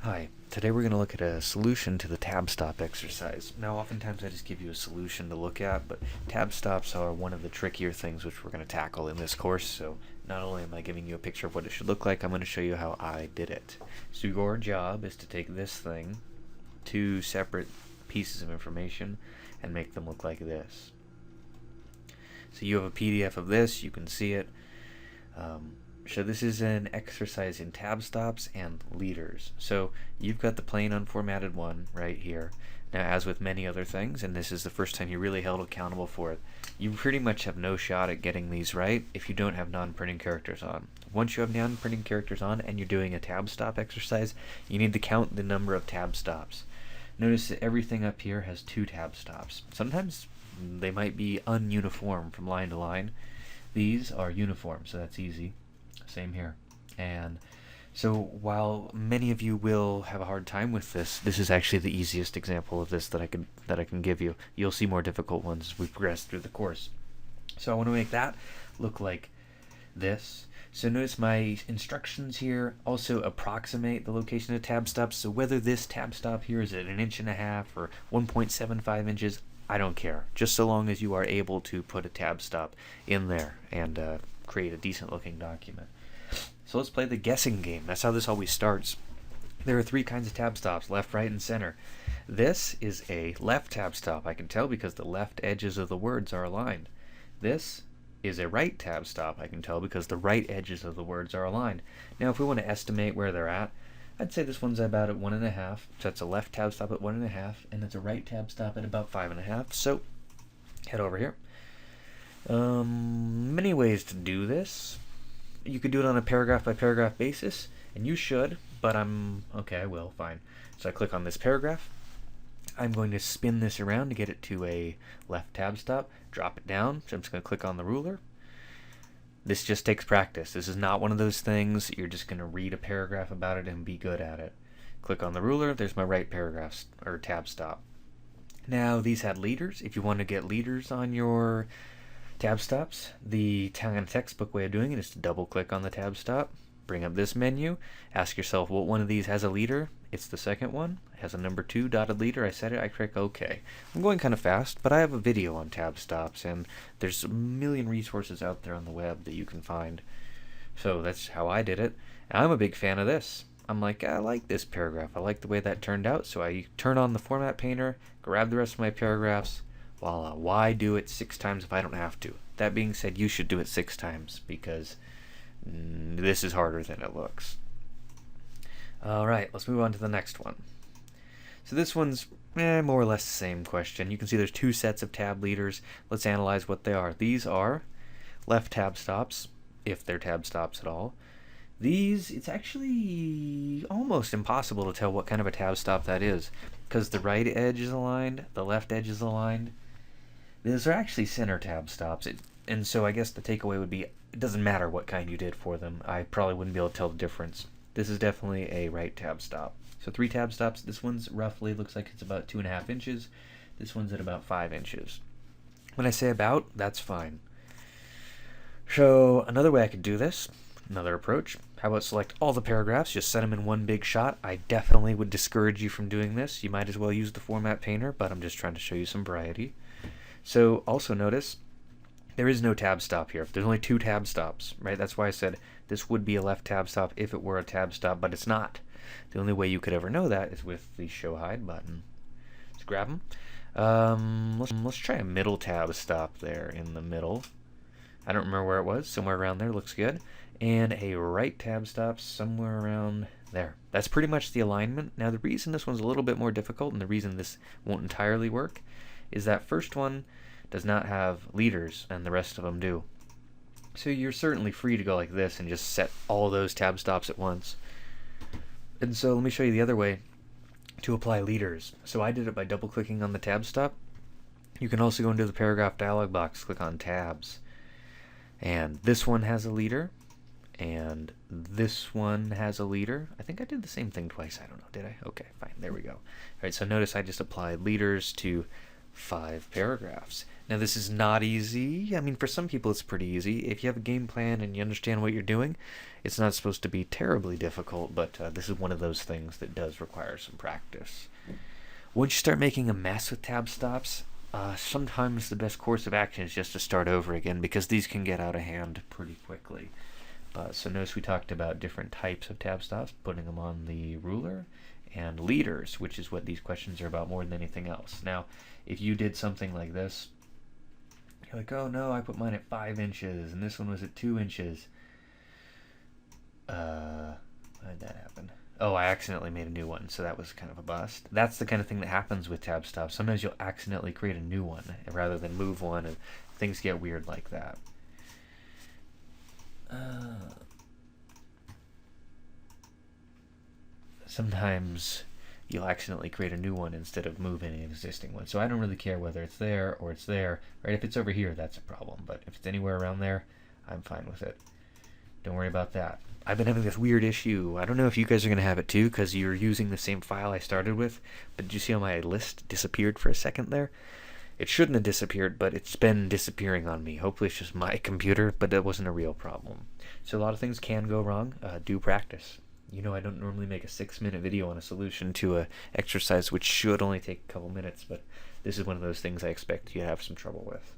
Hi, today we're going to look at a solution to the tab stop exercise. Now oftentimes I just give you a solution to look at, but tab stops are one of the trickier things which we're going to tackle in this course, so not only am I giving you a picture of what it should look like, I'm going to show you how I did it. So your job is to take this thing, two separate pieces of information, and make them look like this. So you have a PDF of this, you can see it. So this is an exercise in tab stops and leaders. So you've got the plain unformatted one right here. Now, as with many other things, and this is the first time you really held accountable for it, you pretty much have no shot at getting these right if you don't have non-printing characters on. Once you have non-printing characters on and you're doing a tab stop exercise, you need to count the number of tab stops. Notice that everything up here has 2 tab stops. Sometimes they might be ununiform from line to line. These are uniform, so that's easy. Same here. And so while many of you will have a hard time with this, this is actually the easiest example of this that I can give you. You'll see more difficult ones as we progress through the course. So I want to make that look like this. So notice my instructions here also approximate the location of tab stops. So whether this tab stop here is at 1.5 inches or 1.75 inches, I don't care. Just so long as you are able to put a tab stop in there and create a decent looking document. So let's play the guessing game. That's how this always starts. There are 3 kinds of tab stops, left, right, and center. This is a left tab stop. I can tell because the left edges of the words are aligned. This is a right tab stop. I can tell because the right edges of the words are aligned. Now if we want to estimate where they're at, I'd say this one's about at 1.5. So that's a left tab stop at 1.5, and that's a right tab stop at about 5.5. So head over here. Many ways to do this. You could do it on a paragraph by paragraph basis, and you should, but I will, fine. So I click on this paragraph. I'm going to spin this around to get it to a left tab stop, drop it down, so I'm just going to click on the ruler. This just takes practice. This is not one of those things you're just going to read a paragraph about it and be good at it. Click on the ruler, there's my right paragraph or tab stop. Now these had leaders. If you want to get leaders on your tab stops, the textbook way of doing it is to double click on the tab stop, bring up this menu, ask yourself what one of these has a leader. It's the second one. It has a number 2 dotted leader. I set it, I click OK. I'm going kind of fast, but I have a video on tab stops, and there's a million resources out there on the web that you can find. So that's how I did it. And I'm a big fan of this. I'm like, I like this paragraph. I like the way that turned out, so I turn on the format painter, grab the rest of my paragraphs. Voila. Why do it 6 times if I don't have to? That being said, you should do it 6 times because this is harder than it looks. Alright, let's move on to the next one. So this one's more or less the same question. You can see there's 2 sets of tab leaders. Let's analyze what they are. These are left tab stops, if they're tab stops at all. These, it's actually almost impossible to tell what kind of a tab stop that is because the right edge is aligned, the left edge is aligned. These are actually center tab stops, and so I guess the takeaway would be it doesn't matter what kind you did for them. I probably wouldn't be able to tell the difference. This is definitely a right tab stop. So 3 tab stops. This one's roughly looks like it's about 2.5 inches. This one's at about 5 inches. When I say about, that's fine. So another way I could do this, another approach, how about select all the paragraphs, just set them in one big shot. I definitely would discourage you from doing this. You might as well use the format painter, but I'm just trying to show you some variety. So also notice there is no tab stop here. There's only 2 tab stops, right? That's why I said this would be a left tab stop if it were a tab stop, but it's not. The only way you could ever know that is with the show hide button. Let's grab them. Let's try a middle tab stop there in the middle. I don't remember where it was. Somewhere around there looks good. And a right tab stop somewhere around there. That's pretty much the alignment. Now the reason this one's a little bit more difficult and the reason this won't entirely work is that first one does not have leaders and the rest of them do. So you're certainly free to go like this and just set all those tab stops at once. And so let me show you the other way to apply leaders. So I did it by double clicking on the tab stop. You can also go into the paragraph dialog box, click on tabs. And this one has a leader. And this one has a leader. I think I did the same thing twice. I don't know. Did I? Okay, fine. There we go. All right, so notice I just applied leaders to 5 paragraphs. Now this is not easy. I mean, for some people it's pretty easy. If you have a game plan and you understand what you're doing, it's not supposed to be terribly difficult, but this is one of those things that does require some practice. Once you start making a mess with tab stops, sometimes the best course of action is just to start over again, because these can get out of hand pretty quickly. So notice we talked about different types of tab stops, putting them on the ruler, and leaders, which is what these questions are about more than anything else. Now, if you did something like this, you're like, oh no, I put mine at 5 inches, and this one was at 2 inches. Why did that happen? Oh, I accidentally made a new one, so that was kind of a bust. That's the kind of thing that happens with tab stops. Sometimes you'll accidentally create a new one rather than move one, and things get weird like that. Sometimes you'll accidentally create a new one instead of moving an existing one. So I don't really care whether it's there or it's there. Right? If it's over here, that's a problem. But if it's anywhere around there, I'm fine with it. Don't worry about that. I've been having this weird issue. I don't know if you guys are going to have it too, because you're using the same file I started with. But did you see how my list disappeared for a second there? It shouldn't have disappeared, but it's been disappearing on me. Hopefully it's just my computer, but that wasn't a real problem. So a lot of things can go wrong. Do practice. You know, I don't normally make a 6-minute video on a solution to a exercise which should only take a couple minutes, but this is one of those things I expect you to have some trouble with.